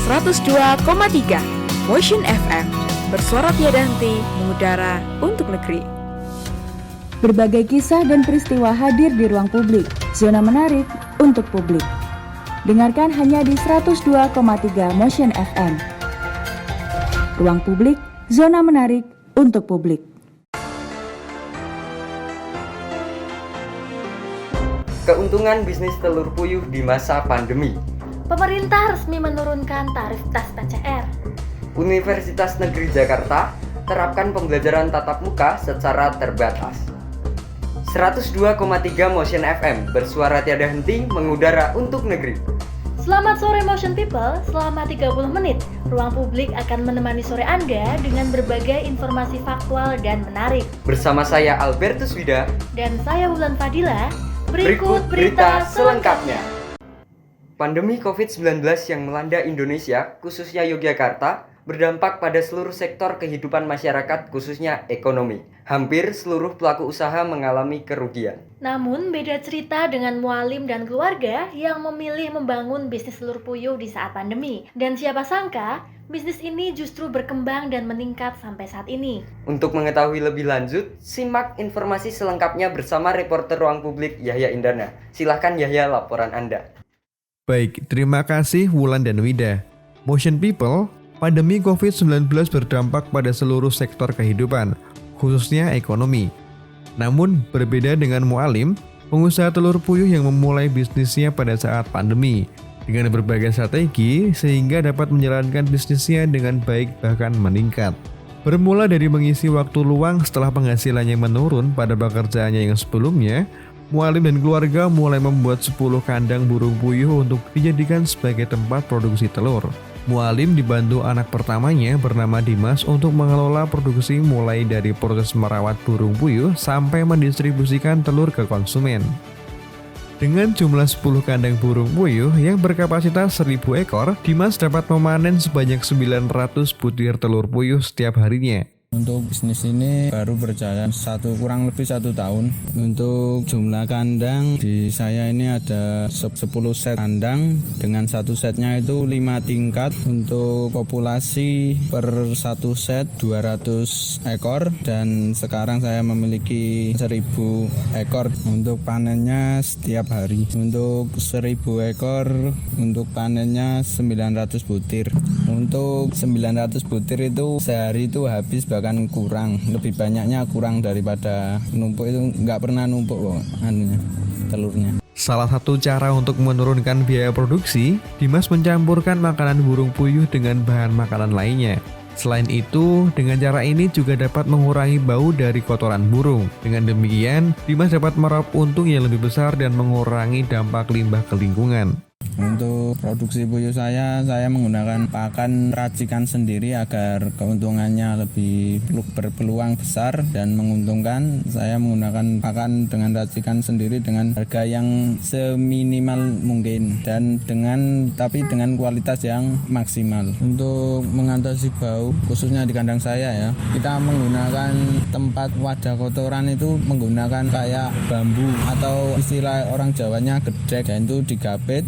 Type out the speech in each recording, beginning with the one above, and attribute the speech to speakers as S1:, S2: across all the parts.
S1: 102,3 Motion FM, bersuara tiada henti, mengudara untuk negeri.
S2: Berbagai kisah dan peristiwa hadir di ruang publik, zona menarik untuk publik. Dengarkan hanya di 102,3 Motion FM. Ruang publik, zona menarik untuk publik.
S3: Keuntungan bisnis telur puyuh di masa pandemi.
S4: Pemerintah resmi menurunkan tarif tas TCR.
S3: Universitas Negeri Jakarta terapkan pembelajaran tatap muka secara terbatas. 102,3 Motion FM, bersuara tiada henti, mengudara untuk negeri.
S4: Selamat sore Motion People, selama 30 menit, ruang publik akan menemani sore Anda dengan berbagai informasi faktual dan menarik.
S3: Bersama saya Albertus Wida
S4: dan saya Wulan Fadila. Berikut berita selengkapnya.
S3: Pandemi COVID-19 yang melanda Indonesia, khususnya Yogyakarta, berdampak pada seluruh sektor kehidupan masyarakat, khususnya ekonomi. Hampir seluruh pelaku usaha mengalami kerugian.
S4: Namun, beda cerita dengan mualim dan keluarga yang memilih membangun bisnis telur puyuh di saat pandemi. Dan siapa sangka, bisnis ini justru berkembang dan meningkat sampai saat ini.
S3: Untuk mengetahui lebih lanjut, simak informasi selengkapnya bersama reporter Ruang Publik Yahya Indana. Silahkan Yahya, laporan Anda.
S5: Baik, terima kasih Wulan dan Wida. Motion People, pandemi COVID-19 berdampak pada seluruh sektor kehidupan, khususnya ekonomi. Namun, berbeda dengan Mualim, pengusaha telur puyuh yang memulai bisnisnya pada saat pandemi, dengan berbagai strategi sehingga dapat menjalankan bisnisnya dengan baik bahkan meningkat. Bermula dari mengisi waktu luang setelah penghasilannya menurun pada pekerjaannya yang sebelumnya, Mualim dan keluarga mulai membuat 10 kandang burung puyuh untuk dijadikan sebagai tempat produksi telur. Mualim dibantu anak pertamanya bernama Dimas untuk mengelola produksi mulai dari proses merawat burung puyuh sampai mendistribusikan telur ke konsumen. Dengan jumlah 10 kandang burung puyuh yang berkapasitas 1000 ekor, Dimas dapat memanen sebanyak 900 butir telur puyuh setiap harinya.
S6: Untuk bisnis ini baru berjalan kurang lebih 1 tahun. Untuk jumlah kandang di saya ini ada 10 set kandang dengan satu setnya itu 5 tingkat. Untuk populasi per satu set 200 ekor dan sekarang saya memiliki 1000 ekor. Untuk panennya setiap hari. Untuk 1000 ekor untuk panennya 900 butir. Untuk 900 butir itu sehari itu habis bahkan kurang, lebih banyaknya kurang daripada numpuk, itu nggak pernah numpuk kok telurnya.
S5: Salah satu cara untuk menurunkan biaya produksi, Dimas mencampurkan makanan burung puyuh dengan bahan makanan lainnya. Selain itu, dengan cara ini juga dapat mengurangi bau dari kotoran burung. Dengan demikian, Dimas dapat meraup untung yang lebih besar dan mengurangi dampak limbah ke lingkungan.
S6: Untuk produksi puyuh saya menggunakan pakan racikan sendiri agar keuntungannya lebih berpeluang besar dan menguntungkan. Saya menggunakan pakan dengan racikan sendiri dengan harga yang seminimal mungkin dan dengan kualitas yang maksimal. Untuk mengatasi bau, khususnya di kandang saya ya, kita menggunakan tempat wadah kotoran itu menggunakan kayak bambu atau istilah orang Jawanya gedek, dan itu digapit.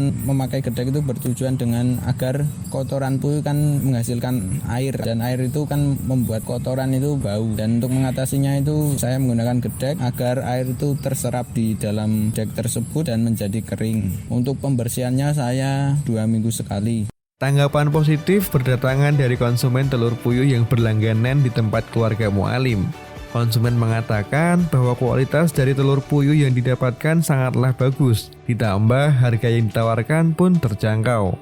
S6: Memakai gedek itu bertujuan dengan agar kotoran puyuh kan menghasilkan air, dan air itu kan membuat kotoran itu bau, dan untuk mengatasinya itu saya menggunakan gedek agar air itu terserap di dalam gedek tersebut dan menjadi kering. Untuk pembersihannya saya 2 minggu sekali.
S5: Tanggapan positif berdatangan dari konsumen telur puyuh yang berlangganan di tempat keluarga Mualim. Konsumen mengatakan bahwa kualitas dari telur puyuh yang didapatkan sangatlah bagus, ditambah harga yang ditawarkan pun terjangkau.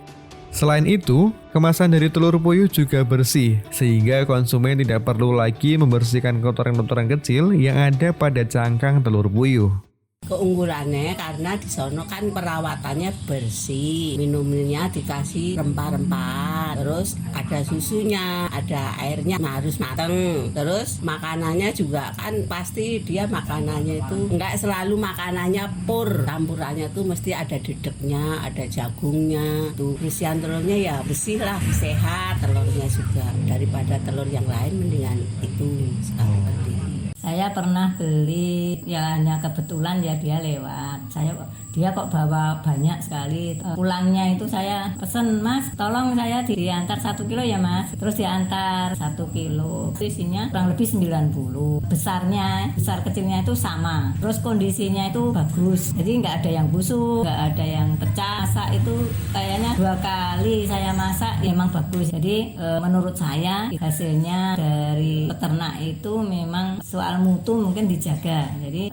S5: Selain itu, kemasan dari telur puyuh juga bersih, sehingga konsumen tidak perlu lagi membersihkan kotoran-kotoran kecil yang ada pada cangkang telur puyuh.
S7: Keunggulannya karena di sono kan perawatannya bersih, minumnya dikasih rempah-rempah, terus ada susunya, ada airnya harus mateng, terus makanannya juga kan pasti dia makanannya itu enggak selalu makanannya pur, campurannya tuh mesti ada dedeknya, ada jagungnya, tuh isian telurnya ya bersih lah, sehat telurnya juga, daripada telur yang lain mendingan itu sekali.
S8: Saya pernah beli, ya hanya kebetulan ya dia lewat. Dia kok bawa banyak sekali. Pulangnya itu saya pesen, Mas, tolong saya diantar 1 kilo ya Mas. Terus diantar 1 kilo. Isinya kurang lebih 90. Besar kecilnya itu sama. Terus kondisinya itu bagus. Jadi nggak ada yang busuk, nggak ada yang pecah. Masak itu kayaknya 2 kali saya masak, memang bagus. Jadi menurut saya hasilnya dari peternak itu memang soal mutu mungkin dijaga. Jadi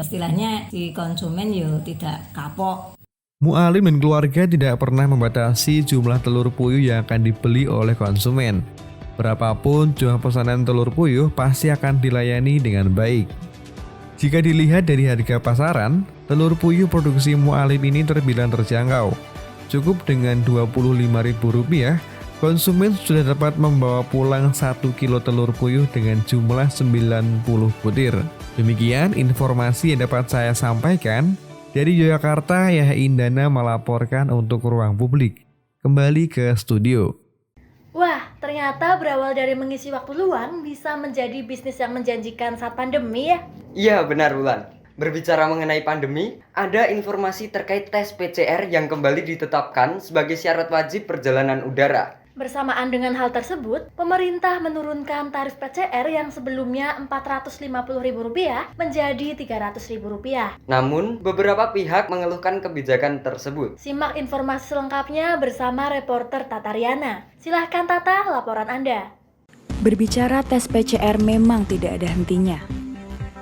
S8: istilahnya di konsumen tidak kapok.
S5: Mu'alim dan keluarga tidak pernah membatasi jumlah telur puyuh yang akan dibeli oleh konsumen. Berapapun jumlah pesanan telur puyuh pasti akan dilayani dengan baik. Jika dilihat dari harga pasaran, telur puyuh produksi Mu'alim ini terbilang terjangkau. Cukup dengan Rp25.000, konsumen sudah dapat membawa pulang 1 kilo telur puyuh dengan jumlah 90 butir. Demikian informasi yang dapat saya sampaikan. Dari Yogyakarta, Yahya Indana melaporkan untuk Ruang Publik. Kembali ke studio.
S4: Wah, ternyata berawal dari mengisi waktu luang bisa menjadi bisnis yang menjanjikan saat pandemi ya?
S3: Iya benar Wulan. Berbicara mengenai pandemi, ada informasi terkait tes PCR yang kembali ditetapkan sebagai syarat wajib perjalanan udara.
S4: Bersamaan dengan hal tersebut, pemerintah menurunkan tarif PCR yang sebelumnya Rp450.000 menjadi Rp300.000.
S3: Namun, beberapa pihak mengeluhkan kebijakan tersebut.
S4: Simak informasi selengkapnya bersama reporter Tata Riana. Silahkan Tata, laporan Anda.
S2: Berbicara tes PCR memang tidak ada hentinya.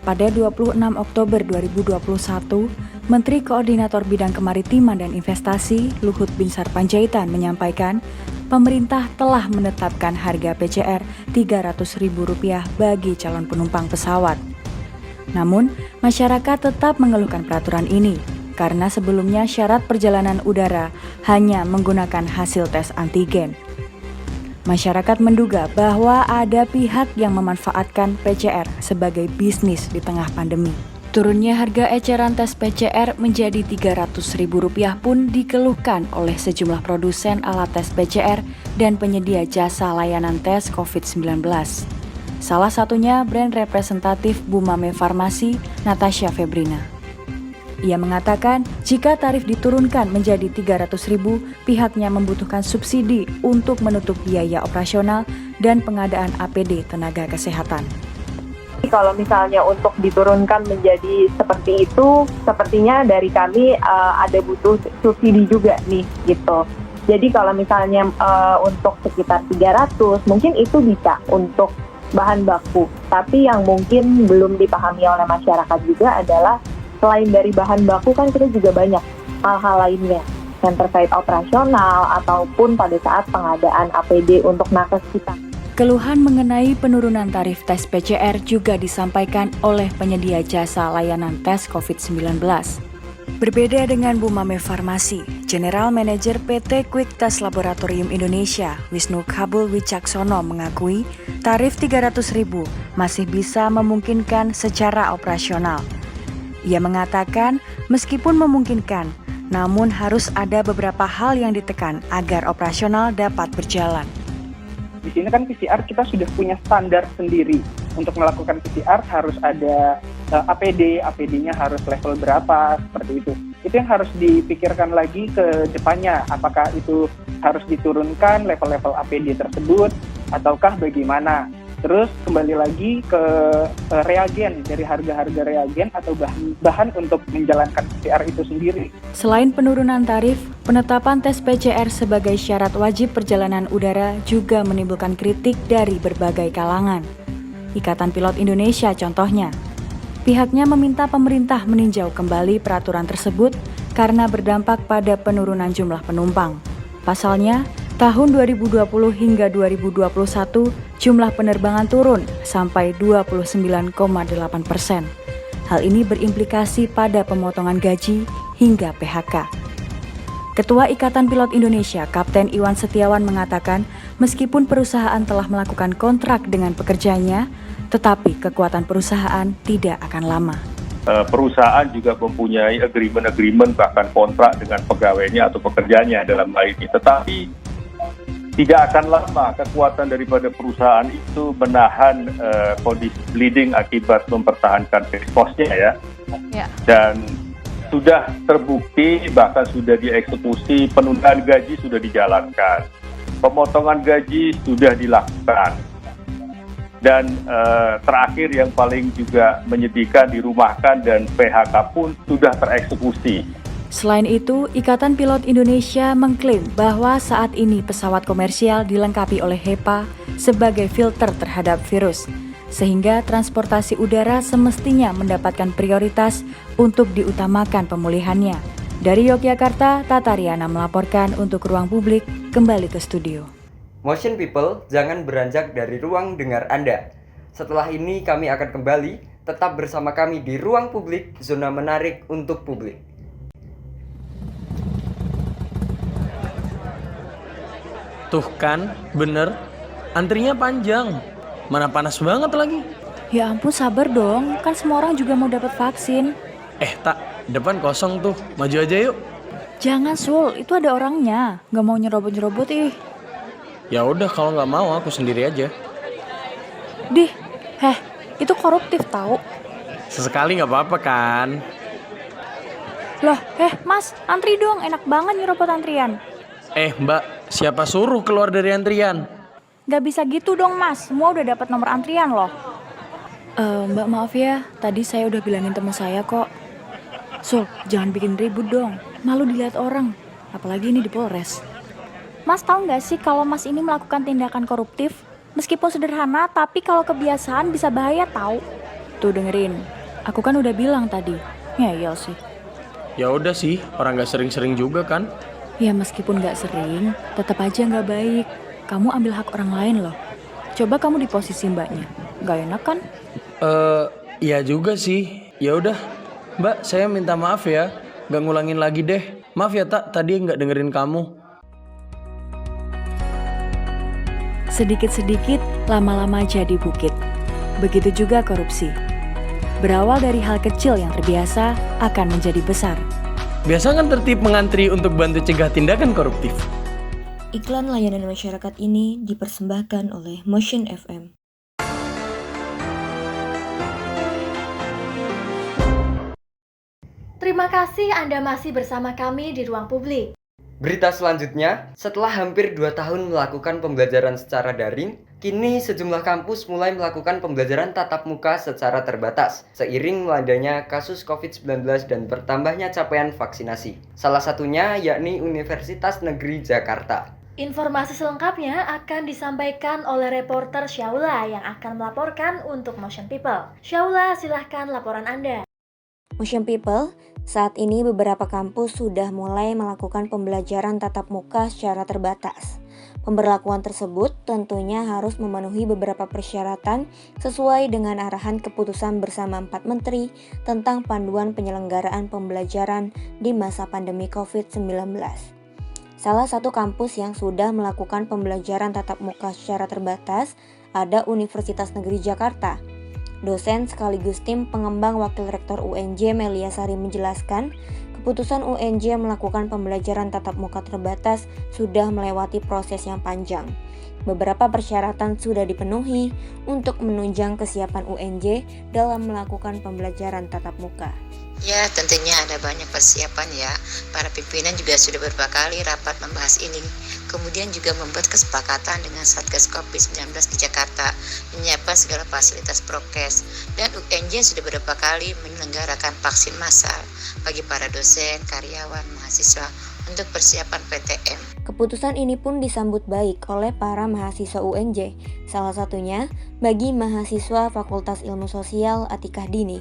S2: Pada 26 Oktober 2021, Menteri Koordinator Bidang Kemaritiman dan Investasi Luhut Binsar Panjaitan menyampaikan pemerintah telah menetapkan harga PCR Rp300.000 bagi calon penumpang pesawat. Namun, masyarakat tetap mengeluhkan peraturan ini karena sebelumnya syarat perjalanan udara hanya menggunakan hasil tes antigen. Masyarakat menduga bahwa ada pihak yang memanfaatkan PCR sebagai bisnis di tengah pandemi. Turunnya harga eceran tes PCR menjadi Rp300.000 pun dikeluhkan oleh sejumlah produsen alat tes PCR dan penyedia jasa layanan tes COVID-19. Salah satunya brand representatif Bumame Farmasi, Natasha Febrina. Ia mengatakan jika tarif diturunkan menjadi Rp300.000, pihaknya membutuhkan subsidi untuk menutup biaya operasional dan pengadaan APD tenaga kesehatan.
S9: Kalau misalnya untuk diturunkan menjadi seperti itu, sepertinya dari kami ada butuh subsidi juga nih gitu. Jadi kalau misalnya untuk sekitar 300, mungkin itu bisa untuk bahan baku. Tapi yang mungkin belum dipahami oleh masyarakat juga adalah selain dari bahan baku kan kita juga banyak hal-hal lainnya yang terkait operasional ataupun pada saat pengadaan APD untuk nakes kita.
S2: Keluhan mengenai penurunan tarif tes PCR juga disampaikan oleh penyedia jasa layanan tes COVID-19. Berbeda dengan Bumame Farmasi, General Manager PT Quick Test Laboratorium Indonesia, Wisnu Kabul Wicaksono mengakui tarif Rp300.000 masih bisa memungkinkan secara operasional. Ia mengatakan meskipun memungkinkan, namun harus ada beberapa hal yang ditekan agar operasional dapat berjalan.
S10: Di sini kan PCR kita sudah punya standar sendiri. Untuk melakukan PCR harus ada APD, APD-nya harus level berapa, seperti itu. Itu yang harus dipikirkan lagi ke depannya, apakah itu harus diturunkan level-level APD tersebut, ataukah bagaimana. Terus kembali lagi ke reagen, dari harga-harga reagen atau bahan untuk menjalankan PCR itu sendiri.
S2: Selain penurunan tarif, penetapan tes PCR sebagai syarat wajib perjalanan udara juga menimbulkan kritik dari berbagai kalangan. Ikatan Pilot Indonesia contohnya. Pihaknya meminta pemerintah meninjau kembali peraturan tersebut karena berdampak pada penurunan jumlah penumpang. Pasalnya, tahun 2020 hingga 2021, jumlah penerbangan turun sampai 29,8%. Hal ini berimplikasi pada pemotongan gaji hingga PHK. Ketua Ikatan Pilot Indonesia, Kapten Iwan Setiawan mengatakan, meskipun perusahaan telah melakukan kontrak dengan pekerjanya, tetapi kekuatan perusahaan tidak akan lama.
S11: Perusahaan juga mempunyai agreement bahkan kontrak dengan pegawainya atau pekerjanya dalam hal ini. Tetapi tidak akan lama kekuatan daripada perusahaan itu menahan kondisi bleeding akibat mempertahankan fixed cost-nya ya. Dan sudah terbukti, bahkan sudah dieksekusi, penundaan gaji sudah dijalankan, pemotongan gaji sudah dilakukan. Dan terakhir yang paling juga menyedihkan, dirumahkan dan PHK pun sudah tereksekusi.
S2: Selain itu, Ikatan Pilot Indonesia mengklaim bahwa saat ini pesawat komersial dilengkapi oleh HEPA sebagai filter terhadap virus, sehingga transportasi udara semestinya mendapatkan prioritas untuk diutamakan pemulihannya. Dari Yogyakarta, Tata Riana melaporkan untuk Ruang Publik, kembali ke studio.
S3: Motion People, jangan beranjak dari ruang dengar Anda. Setelah ini kami akan kembali, tetap bersama kami di Ruang Publik, zona menarik untuk publik.
S12: Tuh kan, bener, antrinya panjang, mana panas banget lagi.
S2: Ya ampun, sabar dong, kan semua orang juga mau dapat vaksin.
S12: Tak, depan kosong tuh, maju aja yuk.
S2: Jangan Sul, itu ada orangnya, gak mau nyerobot-nyerobot ih.
S12: Ya udah, kalau nggak mau aku sendiri aja.
S2: Dih, itu koruptif tahu.
S12: Sesekali nggak apa-apa kan?
S2: Loh, Mas, antri dong, enak banget nyerobot antrian.
S12: Mbak, siapa suruh keluar dari antrian?
S2: Gak bisa gitu dong Mas, semua udah dapat nomor antrian loh. Mbak maaf ya, tadi saya udah bilangin teman saya kok. Sul, jangan bikin ribut dong, malu dilihat orang, apalagi ini di Polres. Mas tahu nggak sih kalau Mas ini melakukan tindakan koruptif? Meskipun sederhana, tapi kalau kebiasaan bisa bahaya tahu. Tuh dengerin, aku kan udah bilang tadi. Ngeyel sih.
S12: Ya udah sih, orang nggak sering-sering juga kan?
S2: Ya meskipun nggak sering, tetap aja nggak baik. Kamu ambil hak orang lain loh. Coba kamu di posisi mbaknya, nggak enak kan?
S12: Iya juga sih. Ya udah, Mbak, saya minta maaf ya, nggak ngulangin lagi deh. Maaf ya Tak, tadi nggak dengerin kamu.
S2: Sedikit-sedikit, lama-lama jadi bukit. Begitu juga korupsi. Berawal dari hal kecil yang terbiasa, akan menjadi besar.
S12: Biasakan tertib mengantri untuk bantu cegah tindakan koruptif.
S13: Iklan layanan masyarakat ini dipersembahkan oleh Motion FM.
S4: Terima kasih Anda masih bersama kami di Ruang Publik.
S3: Berita selanjutnya, setelah hampir 2 tahun melakukan pembelajaran secara daring, kini sejumlah kampus mulai melakukan pembelajaran tatap muka secara terbatas, seiring melandainya kasus COVID-19 dan bertambahnya capaian vaksinasi. Salah satunya yakni Universitas Negeri Jakarta.
S4: Informasi selengkapnya akan disampaikan oleh reporter Syaula yang akan melaporkan untuk Motion People. Syaula, silahkan laporan Anda.
S13: Motion People, saat ini beberapa kampus sudah mulai melakukan pembelajaran tatap muka secara terbatas. Pemberlakuan tersebut tentunya harus memenuhi beberapa persyaratan sesuai dengan arahan keputusan bersama 4 menteri tentang panduan penyelenggaraan pembelajaran di masa pandemi COVID-19. Salah satu kampus yang sudah melakukan pembelajaran tatap muka secara terbatas ada Universitas Negeri Jakarta. Dosen sekaligus tim pengembang Wakil Rektor UNJ Melia Sari menjelaskan, keputusan UNJ melakukan pembelajaran tatap muka terbatas sudah melewati proses yang panjang. Beberapa persyaratan sudah dipenuhi untuk menunjang kesiapan UNJ dalam melakukan pembelajaran tatap muka.
S14: Ya, tentunya ada banyak persiapan ya. Para pimpinan juga sudah beberapa kali rapat membahas ini. Kemudian juga membuat kesepakatan dengan Satgas COVID-19 di Jakarta, menyiapkan segala fasilitas prokes. Dan UNJ sudah beberapa kali menyelenggarakan vaksin massal bagi para dosen, karyawan, mahasiswa untuk persiapan PTM.
S13: Keputusan ini pun disambut baik oleh para mahasiswa UNJ, salah satunya bagi mahasiswa Fakultas Ilmu Sosial Atikah Dini.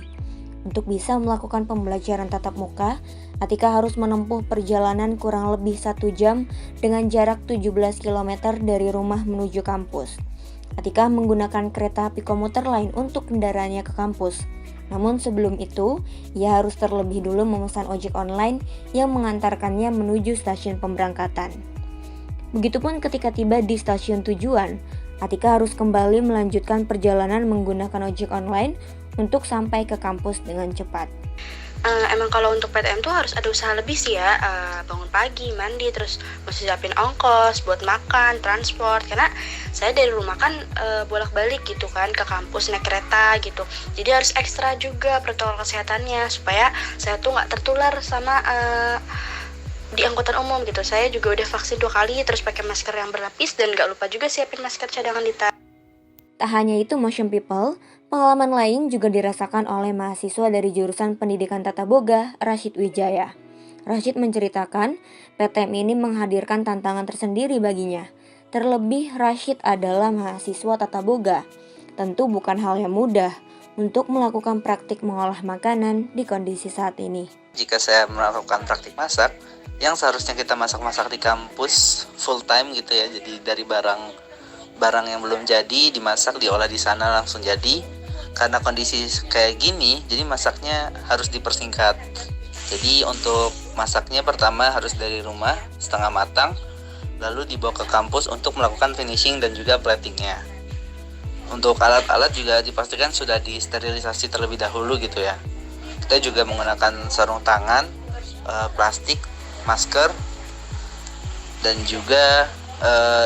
S13: Untuk bisa melakukan pembelajaran tatap muka, Atika harus menempuh perjalanan kurang lebih 1 jam dengan jarak 17 km dari rumah menuju kampus. Atika menggunakan kereta api komuter lain untuk kendaraannya ke kampus. Namun sebelum itu, ia harus terlebih dulu memesan ojek online yang mengantarkannya menuju stasiun pemberangkatan. Begitupun ketika tiba di stasiun tujuan, Atika harus kembali melanjutkan perjalanan menggunakan ojek online untuk sampai ke kampus dengan cepat.
S15: emang kalau untuk PTM tuh harus ada usaha lebih sih ya, bangun pagi, mandi, terus mesti siapin ongkos buat makan, transport, karena saya dari rumah kan bolak-balik gitu kan ke kampus naik kereta gitu, jadi harus ekstra juga protokol kesehatannya supaya saya tuh nggak tertular sama di angkutan umum gitu. Saya juga udah vaksin 2 kali, terus pakai masker yang berlapis, dan nggak lupa juga siapin masker cadangan di tas.
S13: Tak hanya itu, Motion People, pengalaman lain juga dirasakan oleh mahasiswa dari jurusan Pendidikan Tata Boga, Rashid Wijaya. Rashid menceritakan, PTM ini menghadirkan tantangan tersendiri baginya. Terlebih, Rashid adalah mahasiswa Tata Boga. Tentu bukan hal yang mudah untuk melakukan praktik mengolah makanan di kondisi saat ini.
S16: Jika saya melakukan praktik masak, yang seharusnya kita masak-masak di kampus full time gitu ya, jadi dari barang yang belum jadi dimasak, diolah di sana langsung jadi. Karena kondisi kayak gini, jadi masaknya harus dipersingkat. Jadi untuk masaknya pertama harus dari rumah setengah matang, lalu dibawa ke kampus untuk melakukan finishing dan juga platingnya. Untuk alat-alat juga dipastikan sudah disterilisasi terlebih dahulu gitu ya. Kita juga menggunakan sarung tangan, plastik, masker, dan juga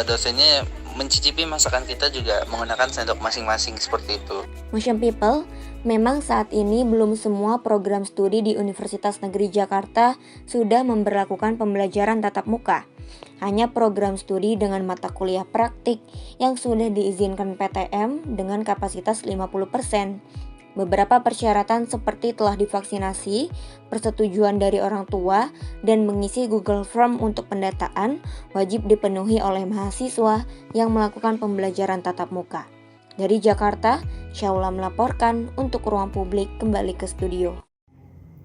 S16: dosennya mencicipi masakan kita juga menggunakan sendok masing-masing seperti itu.
S13: Motion People, memang saat ini belum semua program studi di Universitas Negeri Jakarta sudah memberlakukan pembelajaran tatap muka. Hanya program studi dengan mata kuliah praktik yang sudah diizinkan PTM dengan kapasitas 50%. Beberapa persyaratan seperti telah divaksinasi, persetujuan dari orang tua, dan mengisi Google Form untuk pendataan wajib dipenuhi oleh mahasiswa yang melakukan pembelajaran tatap muka. Dari Jakarta, Syaula melaporkan untuk Ruang Publik kembali ke studio.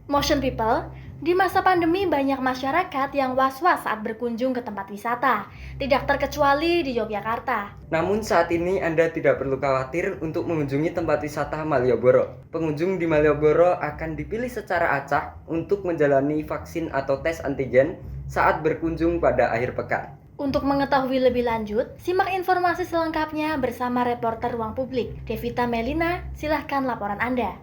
S4: Motion People, di masa pandemi banyak masyarakat yang was-was saat berkunjung ke tempat wisata, tidak terkecuali di Yogyakarta.
S3: Namun saat ini Anda tidak perlu khawatir untuk mengunjungi tempat wisata Malioboro. Pengunjung di Malioboro akan dipilih secara acak untuk menjalani vaksin atau tes antigen saat berkunjung pada akhir pekan.
S4: Untuk mengetahui lebih lanjut, simak informasi selengkapnya bersama reporter Ruang Publik, Devita Melina. Silahkan laporan Anda.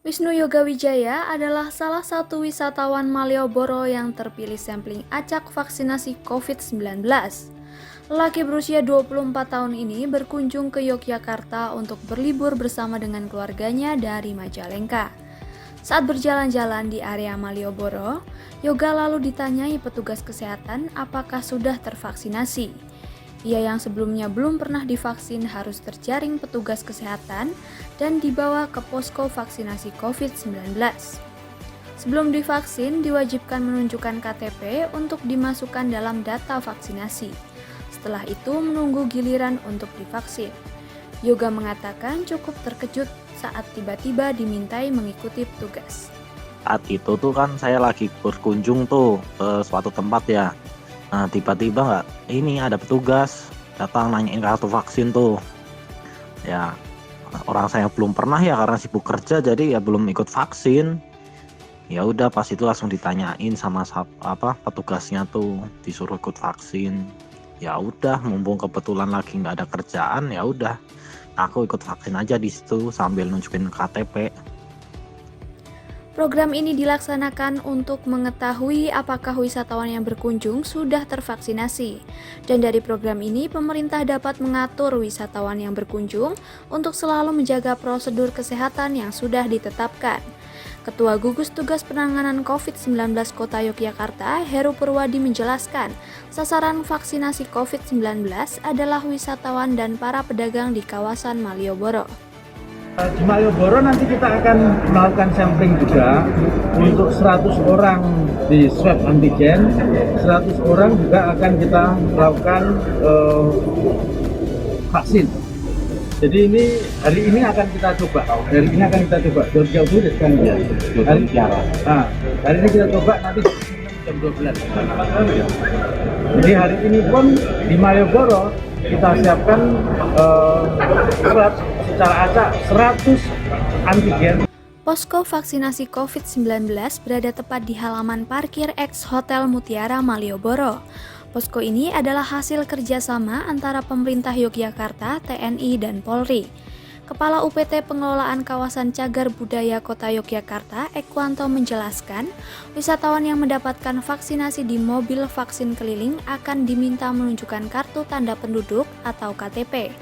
S1: Wisnu Yoga Wijaya adalah salah satu wisatawan Malioboro yang terpilih sampling acak vaksinasi COVID-19. Lelaki berusia 24 tahun ini berkunjung ke Yogyakarta untuk berlibur bersama dengan keluarganya dari Majalengka. Saat berjalan-jalan di area Malioboro, Yoga lalu ditanyai petugas kesehatan apakah sudah tervaksinasi. Ia yang sebelumnya belum pernah divaksin harus terjaring petugas kesehatan dan dibawa ke posko vaksinasi COVID-19. Sebelum divaksin, diwajibkan menunjukkan KTP untuk dimasukkan dalam data vaksinasi. Setelah itu, menunggu giliran untuk divaksin. Yoga mengatakan cukup terkejut saat tiba-tiba dimintai mengikuti petugas.
S17: Saat itu tuh kan saya lagi berkunjung tuh ke suatu tempat ya. Nah tiba-tiba ini ada petugas datang nanyain kartu vaksin tuh. Ya orang saya belum pernah ya karena sibuk kerja jadi ya belum ikut vaksin. Ya udah pas itu langsung ditanyain sama petugasnya tuh disuruh ikut vaksin. Ya udah mumpung kebetulan lagi nggak ada kerjaan ya udah aku ikut vaksin aja di situ sambil nunjukin KTP.
S1: Program ini dilaksanakan untuk mengetahui apakah wisatawan yang berkunjung sudah tervaksinasi. Dan dari program ini, pemerintah dapat mengatur wisatawan yang berkunjung untuk selalu menjaga prosedur kesehatan yang sudah ditetapkan. Ketua Gugus Tugas Penanganan COVID-19 Kota Yogyakarta, Heru Purwadi menjelaskan, sasaran vaksinasi COVID-19 adalah wisatawan dan para pedagang di kawasan Malioboro.
S18: Di Malioboro nanti kita akan melakukan sampling juga untuk 100 orang di swab antigen, 100 orang juga akan kita melakukan vaksin. Jadi hari ini akan kita coba, jauh-jauh dulu kan ya. Hari ini kita coba nanti jam 12. Jadi hari ini pun di Malioboro kita siapkan secara acak 100 antigen.
S1: Posko vaksinasi COVID-19 berada tepat di halaman parkir ex Hotel Mutiara Malioboro. Posko ini adalah hasil kerjasama antara pemerintah Yogyakarta, TNI, dan Polri. Kepala UPT Pengelolaan Kawasan Cagar Budaya Kota Yogyakarta, Ekwanto menjelaskan, wisatawan yang mendapatkan vaksinasi di mobil vaksin keliling akan diminta menunjukkan kartu tanda penduduk atau KTP.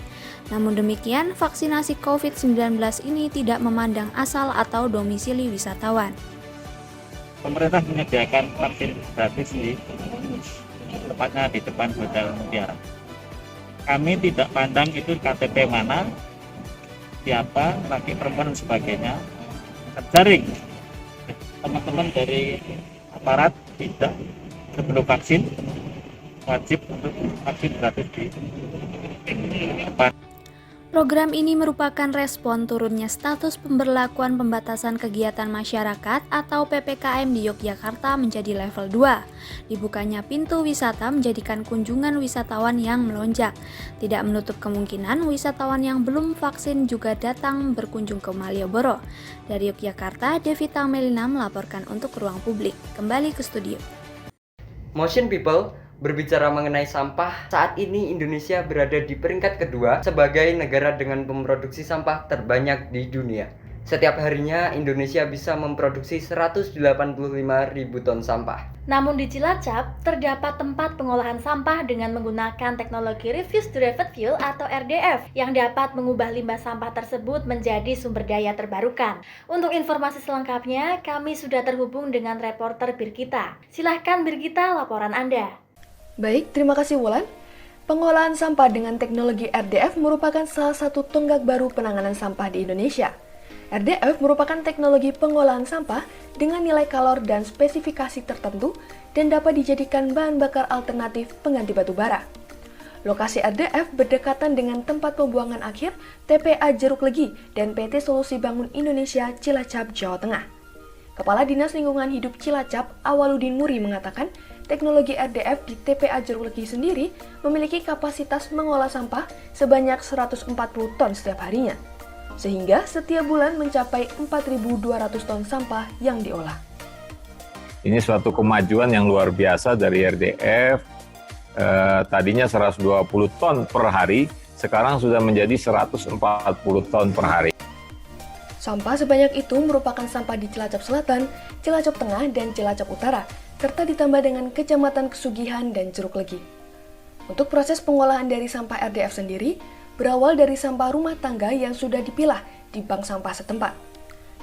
S1: Namun demikian, vaksinasi COVID-19 ini tidak memandang asal atau domisili wisatawan.
S19: Pemerintah menyediakan vaksin gratis tepatnya di depan Hotel Mutiara. Kami tidak pandang itu KTP mana, siapa, laki perempuan dan sebagainya. Terjaring teman-teman dari aparat tidak sebelum vaksin wajib untuk vaksin gratis di depan.
S1: Program ini merupakan respon turunnya status pemberlakuan pembatasan kegiatan masyarakat atau PPKM di Yogyakarta menjadi level 2. Dibukanya pintu wisata menjadikan kunjungan wisatawan yang melonjak. Tidak menutup kemungkinan wisatawan yang belum vaksin juga datang berkunjung ke Malioboro. Dari Yogyakarta, Devita Melina melaporkan untuk Ruang Publik. Kembali ke studio.
S3: Motion People berbicara mengenai sampah, saat ini Indonesia berada di peringkat kedua sebagai negara dengan memproduksi sampah terbanyak di dunia. Setiap harinya Indonesia bisa memproduksi 185.000 ton sampah.
S4: Namun di Cilacap, terdapat tempat pengolahan sampah dengan menggunakan teknologi Refuse Derived Fuel atau RDF yang dapat mengubah limbah sampah tersebut menjadi sumber daya terbarukan. Untuk informasi selengkapnya, kami sudah terhubung dengan reporter Birgita. Silahkan Birgita, laporan Anda.
S20: Baik, terima kasih Wulan. Pengolahan sampah dengan teknologi RDF merupakan salah satu tonggak baru penanganan sampah di Indonesia. RDF merupakan teknologi pengolahan sampah dengan nilai kalor dan spesifikasi tertentu dan dapat dijadikan bahan bakar alternatif pengganti batu bara. Lokasi RDF berdekatan dengan tempat pembuangan akhir TPA Jeruk Legi dan PT Solusi Bangun Indonesia Cilacap, Jawa Tengah. Kepala Dinas Lingkungan Hidup Cilacap, Awaludin Muri mengatakan, teknologi RDF di TPA Jeruk Legi sendiri memiliki kapasitas mengolah sampah sebanyak 140 ton setiap harinya, sehingga setiap bulan mencapai 4.200 ton sampah yang diolah.
S21: Ini suatu kemajuan yang luar biasa dari RDF. Tadinya 120 ton per hari, sekarang sudah menjadi 140 ton per hari.
S20: Sampah sebanyak itu merupakan sampah di Cilacap Selatan, Cilacap Tengah, dan Cilacap Utara, serta ditambah dengan Kecamatan Kesugihan dan Jeruk Legi. Untuk proses pengolahan dari sampah RDF sendiri, berawal dari sampah rumah tangga yang sudah dipilah di bank sampah setempat.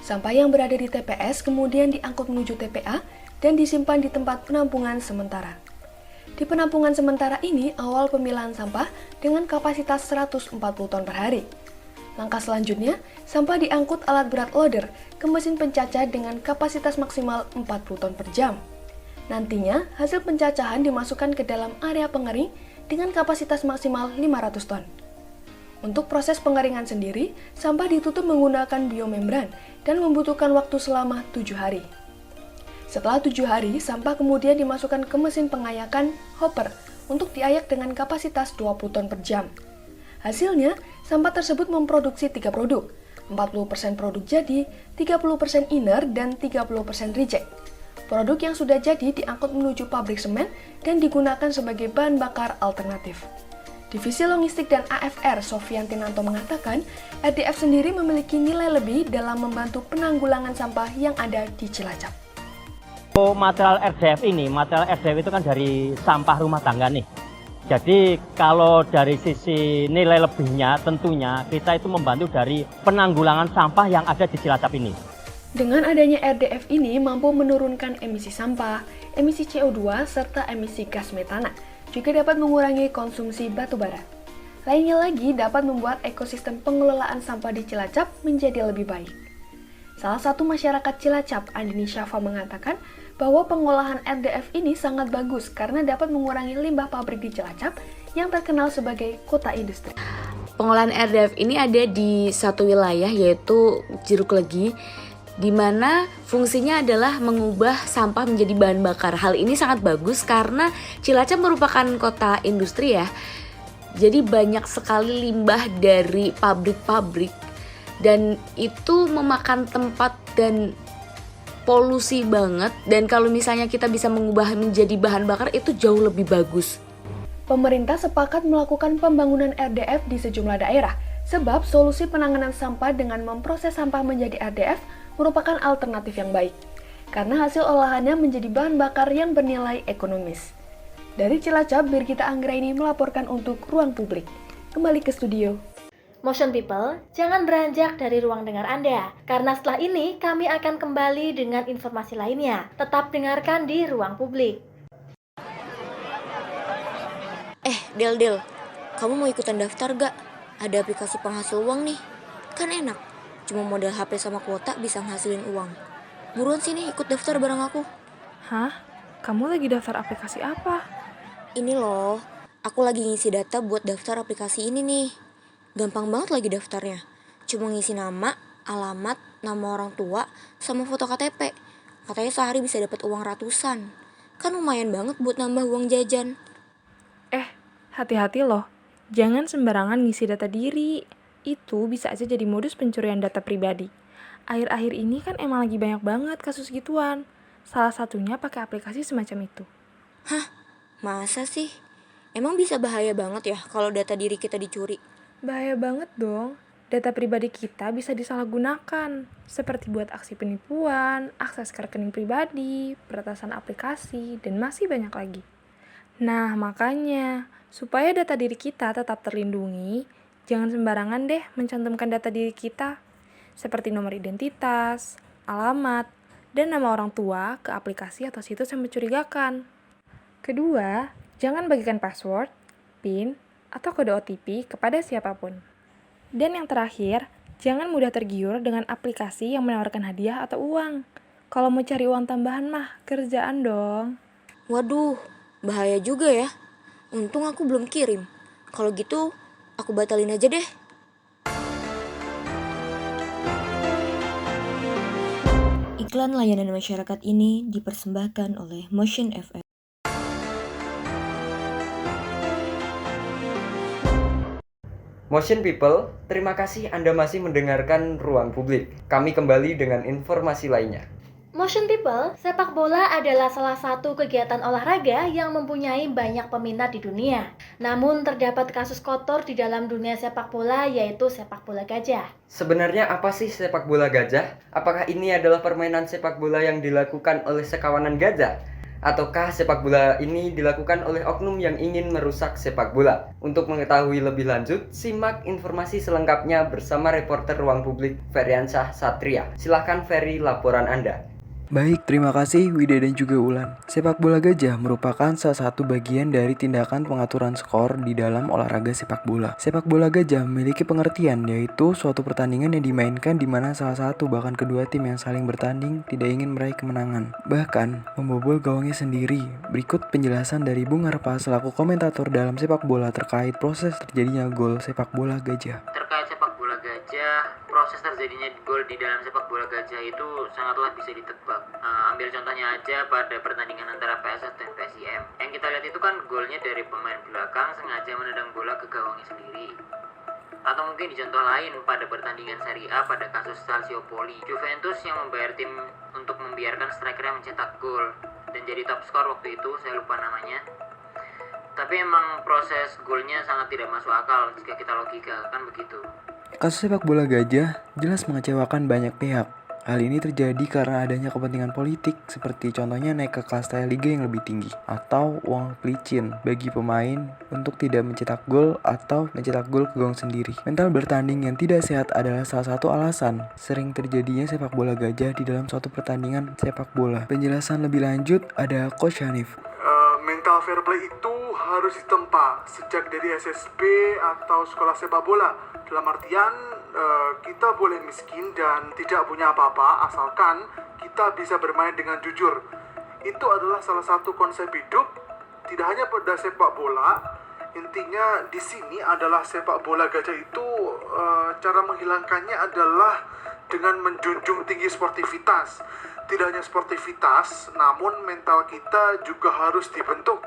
S20: Sampah yang berada di TPS kemudian diangkut menuju TPA dan disimpan di tempat penampungan sementara. Di penampungan sementara ini, awal pemilahan sampah dengan kapasitas 140 ton per hari. Langkah selanjutnya, sampah diangkut alat berat loader ke mesin pencacah dengan kapasitas maksimal 40 ton per jam. Nantinya, hasil pencacahan dimasukkan ke dalam area pengering dengan kapasitas maksimal 500 ton. Untuk proses pengeringan sendiri, sampah ditutup menggunakan biomembran dan membutuhkan waktu selama 7 hari. Setelah 7 hari, sampah kemudian dimasukkan ke mesin pengayakan hopper untuk diayak dengan kapasitas 20 ton per jam. Hasilnya, sampah tersebut memproduksi 3 produk, 40% produk jadi, 30% inner, dan 30% reject. Produk yang sudah jadi diangkut menuju pabrik semen dan digunakan sebagai bahan bakar alternatif. Divisi Logistik dan AFR Sofian Tinanto mengatakan, RDF sendiri memiliki nilai lebih dalam membantu penanggulangan sampah yang ada di Cilacap.
S22: Material RDF itu kan dari sampah rumah tangga nih. Jadi kalau dari sisi nilai lebihnya tentunya kita itu membantu dari penanggulangan sampah yang ada di Cilacap ini.
S20: Dengan adanya RDF ini mampu menurunkan emisi sampah, emisi CO2, serta emisi gas metana, juga dapat mengurangi konsumsi batu bara. Lainnya lagi dapat membuat ekosistem pengelolaan sampah di Cilacap menjadi lebih baik. Salah satu masyarakat Cilacap, Andini Syafa mengatakan bahwa pengolahan RDF ini sangat bagus karena dapat mengurangi limbah pabrik di Cilacap yang terkenal sebagai kota industri.
S23: Pengolahan RDF ini ada di satu wilayah yaitu Jeruk Legi, di mana fungsinya adalah mengubah sampah menjadi bahan bakar. Hal ini sangat bagus karena Cilacap merupakan kota industri ya. Jadi banyak sekali limbah dari pabrik-pabrik dan itu memakan tempat dan polusi banget, dan kalau misalnya kita bisa mengubah menjadi bahan bakar itu jauh lebih bagus.
S20: Pemerintah sepakat melakukan pembangunan RDF di sejumlah daerah Sebab solusi penanganan sampah dengan memproses sampah menjadi RDF merupakan alternatif yang baik, karena hasil olahannya menjadi bahan bakar yang bernilai ekonomis. Dari Cilacap, Birgita Anggraini melaporkan untuk Ruang Publik. Kembali ke studio.
S4: Motion People, jangan beranjak dari ruang dengar Anda, karena setelah ini kami akan kembali dengan informasi lainnya. Tetap dengarkan di Ruang Publik.
S13: Del, kamu mau ikutan daftar gak? Ada aplikasi penghasil uang nih. Kan enak, cuma modal HP sama kuota bisa ngasilin uang. Buruan sini ikut daftar bareng aku.
S6: Hah? Kamu lagi daftar aplikasi apa?
S13: Ini loh, aku lagi ngisi data buat daftar aplikasi ini nih. Gampang banget lagi daftarnya. Cuma ngisi nama, alamat, nama orang tua, sama foto KTP. Katanya sehari bisa dapat uang ratusan. Kan lumayan banget buat nambah uang jajan.
S6: Hati-hati loh. Jangan sembarangan ngisi data diri. Itu bisa aja jadi modus pencurian data pribadi. Akhir-akhir ini kan emang lagi banyak banget kasus gituan. Salah satunya pakai aplikasi semacam itu.
S13: Hah? Masa sih? Emang bisa bahaya banget ya kalau data diri kita dicuri?
S6: Bahaya banget dong. Data pribadi kita bisa disalahgunakan, seperti buat aksi penipuan, akses ke rekening pribadi, peretasan aplikasi, dan masih banyak lagi. Nah, makanya, supaya data diri kita tetap terlindungi, jangan sembarangan deh mencantumkan data diri kita, seperti nomor identitas, alamat, dan nama orang tua ke aplikasi atau situs yang mencurigakan. Kedua, jangan bagikan password, PIN, atau kode OTP kepada siapapun. Dan yang terakhir, jangan mudah tergiur dengan aplikasi yang menawarkan hadiah atau uang. Kalau mau cari uang tambahan mah, kerjaan dong.
S13: Waduh, bahaya juga ya. Untung aku belum kirim. Kalau gitu, aku batalin aja deh. Iklan layanan masyarakat ini dipersembahkan oleh Motion FM.
S3: Motion People, terima kasih Anda masih mendengarkan Ruang Publik. Kami kembali dengan informasi lainnya.
S4: Motion People, sepak bola adalah salah satu kegiatan olahraga yang mempunyai banyak peminat di dunia. Namun terdapat kasus kotor di dalam dunia sepak bola, yaitu sepak bola gajah.
S3: Sebenarnya apa sih sepak bola gajah? Apakah ini adalah permainan sepak bola yang dilakukan oleh sekawanan gajah? Ataukah sepak bola ini dilakukan oleh oknum yang ingin merusak sepak bola? Untuk mengetahui lebih lanjut, simak informasi selengkapnya bersama reporter Ruang Publik Feryansyah Satria. Silahkan Ferry, laporan Anda.
S7: Baik, terima kasih Wida dan juga Ulan. Sepak bola gajah merupakan salah satu bagian dari tindakan pengaturan skor di dalam olahraga sepak bola. Sepak bola gajah memiliki pengertian, yaitu suatu pertandingan yang dimainkan di mana salah satu bahkan kedua tim yang saling bertanding tidak ingin meraih kemenangan, bahkan membobol gawangnya sendiri. Berikut penjelasan dari Bung Arpa selaku komentator dalam sepak bola terkait proses terjadinya gol sepak bola gajah.
S8: Terkait sepak bola gajah, proses terjadinya gol di dalam sepak bola gajah itu sangatlah bisa ditebak. Ambil contohnya aja pada pertandingan antara PSS dan PSIM. Yang kita lihat itu kan golnya dari pemain belakang sengaja menendang bola ke gawangnya sendiri. Atau mungkin di contoh lain pada pertandingan Serie A pada kasus Calciopoli, Juventus yang membayar tim untuk membiarkan strikernya mencetak gol dan jadi top skor waktu itu, saya lupa namanya. Tapi emang proses golnya sangat tidak masuk akal jika kita logika, kan begitu.
S7: Kasus sepak bola gajah jelas mengecewakan banyak pihak. Hal ini terjadi karena adanya kepentingan politik, seperti contohnya naik ke kelas liga yang lebih tinggi, atau uang pelicin bagi pemain untuk tidak mencetak gol atau mencetak gol ke gawang sendiri. Mental bertanding yang tidak sehat adalah salah satu alasan sering terjadinya sepak bola gajah di dalam suatu pertandingan sepak bola. Penjelasan lebih lanjut ada Coach Hanif.
S24: Mental fair play itu harus ditempa sejak dari SSB atau sekolah sepak bola. Dalam artian kita boleh miskin dan tidak punya apa-apa asalkan kita bisa bermain dengan jujur. Itu adalah salah satu konsep hidup, tidak hanya pada sepak bola. Intinya di sini adalah sepak bola gajah itu cara menghilangkannya adalah dengan menjunjung tinggi sportivitas. Tidak hanya sportivitas, namun mental kita juga harus dibentuk.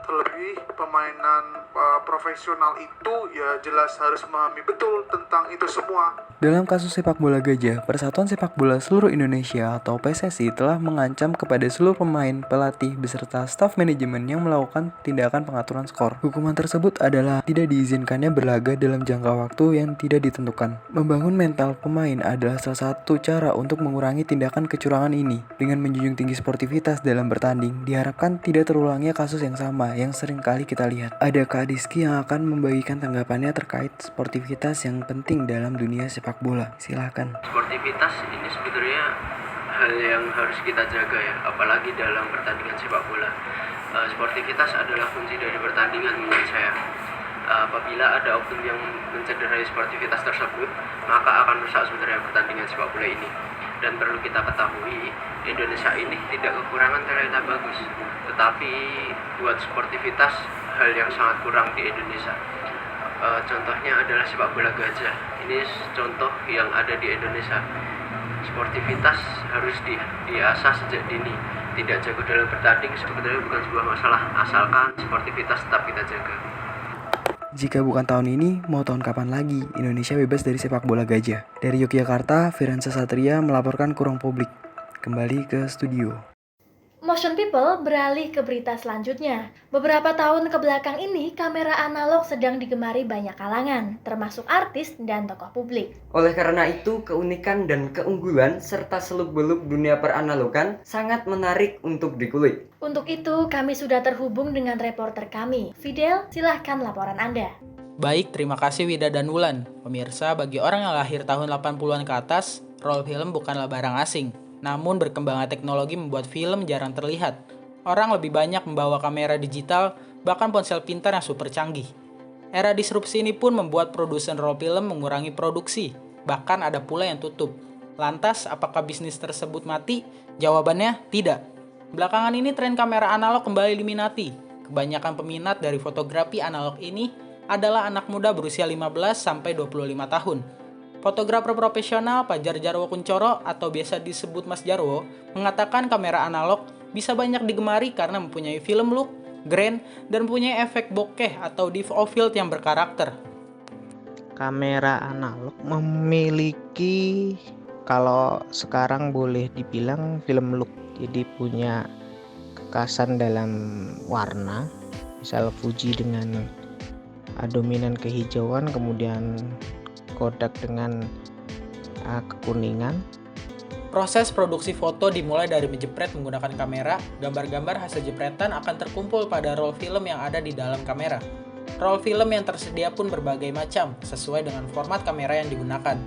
S24: Terlebih pemainan profesional itu ya jelas harus memahami betul tentang itu semua.
S7: Dalam kasus sepak bola gajah, Persatuan Sepak Bola Seluruh Indonesia atau PSSI telah mengancam kepada seluruh pemain, pelatih, beserta staf manajemen yang melakukan tindakan pengaturan skor. Hukuman tersebut adalah tidak diizinkannya berlaga dalam jangka waktu yang tidak ditentukan. Membangun mental pemain adalah salah satu cara untuk mengurangi tindakan kecurangan ini. Dengan menjunjung tinggi sportivitas dalam bertanding, diharapkan tidak terulangnya kasus yang sama yang sering kali kita lihat. Ada Kak Rizky yang akan membagikan tanggapannya terkait sportivitas yang penting dalam dunia sepak bola. Silakan.
S5: Sportivitas ini sebenarnya hal yang harus kita jaga ya, apalagi dalam pertandingan sepak bola. Sportivitas adalah kunci dari pertandingan menurut saya. Apabila ada oknum yang mencederai sportivitas tersebut, maka akan rusak sebenarnya pertandingan sepak bola ini. Dan perlu kita ketahui, Indonesia ini tidak kekurangan talenta bagus, tetapi buat sportivitas hal yang sangat kurang di Indonesia. Contohnya adalah sepak bola gajah. Ini contoh yang ada di Indonesia. Sportivitas harus diasah sejak dini. Tidak jago dalam bertanding sebenarnya bukan sebuah masalah, asalkan sportivitas tetap kita jaga.
S7: Jika bukan tahun ini, mau tahun kapan lagi Indonesia bebas dari sepak bola gajah? Dari Yogyakarta, Firansa Satria melaporkan ke Ruang Publik. Kembali ke studio.
S4: Motion People beralih ke berita selanjutnya. Beberapa tahun ke belakang ini, kamera analog sedang digemari banyak kalangan, termasuk artis dan tokoh publik.
S3: Oleh karena itu, keunikan dan keunggulan serta seluk-beluk dunia peranalogan sangat menarik untuk dikulik.
S4: Untuk itu, kami sudah terhubung dengan reporter kami. Fidel, silahkan laporan Anda.
S9: Baik, terima kasih Wida dan Wulan. Pemirsa, bagi orang yang lahir tahun 80-an ke atas, roll film bukanlah barang asing. Namun berkembangnya teknologi membuat film jarang terlihat. Orang lebih banyak membawa kamera digital, bahkan ponsel pintar yang super canggih. Era disrupsi ini pun membuat produsen roll film mengurangi produksi, bahkan ada pula yang tutup. Lantas, apakah bisnis tersebut mati? Jawabannya tidak. Belakangan ini tren kamera analog kembali diminati. Kebanyakan peminat dari fotografi analog ini adalah anak muda berusia 15-25 tahun. Fotografer profesional Pajar Jarwo Kuncoro atau biasa disebut Mas Jarwo mengatakan kamera analog bisa banyak digemari karena mempunyai film look, grain, dan mempunyai efek bokeh atau depth of field yang berkarakter.
S10: Kamera analog memiliki, kalau sekarang boleh dibilang film look, jadi punya kekasan dalam warna, misal Fuji dengan dominan kehijauan, kemudian Kodak dengan kekuningan.
S9: Proses produksi foto dimulai dari menjepret menggunakan kamera. Gambar-gambar hasil jepretan akan terkumpul pada roll film yang ada di dalam kamera. Roll film yang tersedia pun berbagai macam, sesuai dengan format kamera yang digunakan.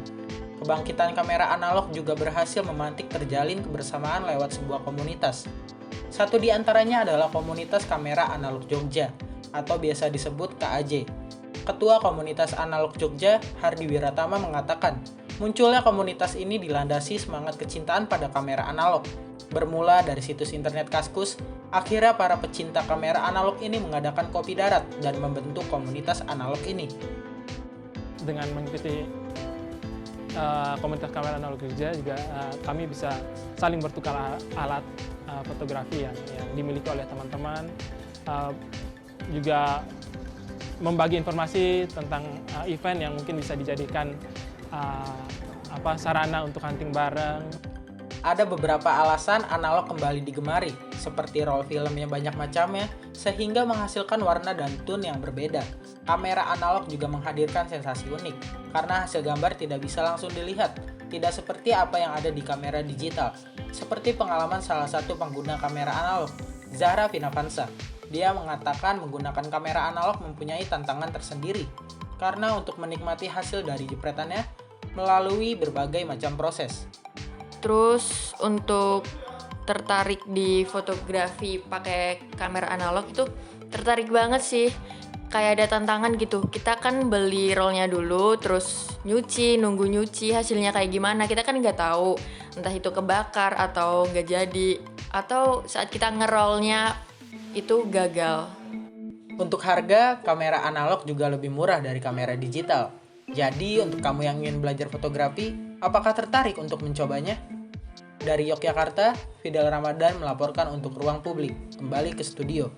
S9: Kebangkitan kamera analog juga berhasil memantik terjalin kebersamaan lewat sebuah komunitas. Satu di antaranya adalah komunitas kamera analog Jogja, atau biasa disebut KAJ. Ketua Komunitas Analog Jogja, Hardi Wiratama mengatakan, munculnya komunitas ini dilandasi semangat kecintaan pada kamera analog. Bermula dari situs internet Kaskus, akhirnya para pecinta kamera analog ini mengadakan kopi darat dan membentuk komunitas analog ini.
S11: Dengan mengikuti komunitas kamera analog Jogja juga kami bisa saling bertukar alat fotografi yang dimiliki oleh teman-teman, juga membagi informasi tentang event yang mungkin bisa dijadikan sarana untuk hunting bareng.
S9: Ada beberapa alasan analog kembali digemari, seperti roll film yang banyak macamnya, sehingga menghasilkan warna dan tone yang berbeda. Kamera analog juga menghadirkan sensasi unik, karena hasil gambar tidak bisa langsung dilihat, tidak seperti apa yang ada di kamera digital. Seperti pengalaman salah satu pengguna kamera analog, Zahra Vinavansa. Dia mengatakan menggunakan kamera analog mempunyai tantangan tersendiri, karena untuk menikmati hasil dari jepretannya melalui berbagai macam proses.
S25: Terus untuk tertarik di fotografi pakai kamera analog itu tertarik banget sih. Kayak ada tantangan gitu. Kita kan beli rollnya dulu, terus nunggu nyuci hasilnya kayak gimana. Kita kan nggak tahu, entah itu kebakar atau nggak jadi, atau saat kita ngerollnya itu gagal.
S9: Untuk harga, kamera analog juga lebih murah dari kamera digital. Jadi, untuk kamu yang ingin belajar fotografi, apakah tertarik untuk mencobanya? Dari Yogyakarta, Fidel Ramadan melaporkan untuk Ruang Publik. Kembali ke studio.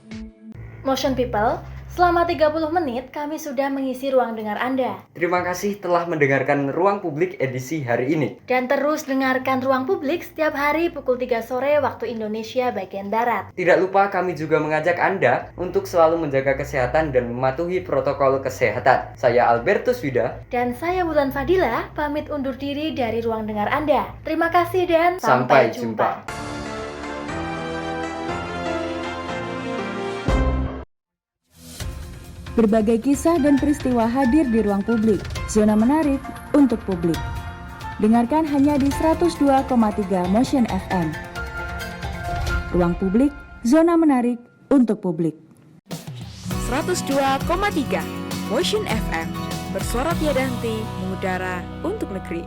S4: Motion People, selama 30 menit kami sudah mengisi ruang dengar Anda.
S3: Terima kasih telah mendengarkan Ruang Publik edisi hari ini.
S4: Dan terus dengarkan Ruang Publik setiap hari pukul 3 sore waktu Indonesia bagian Barat.
S3: Tidak lupa kami juga mengajak Anda untuk selalu menjaga kesehatan dan mematuhi protokol kesehatan. Saya Albertus Wida.
S4: Dan saya Wulan Fadila, pamit undur diri dari Ruang Dengar Anda. Terima kasih dan
S3: Sampai jumpa.
S2: Berbagai kisah dan peristiwa hadir di ruang publik, zona menarik untuk publik. Dengarkan hanya di 102,3 Motion FM. Ruang publik, zona menarik untuk publik.
S12: 102,3 Motion FM, bersuara tiada henti, mengudara untuk negeri.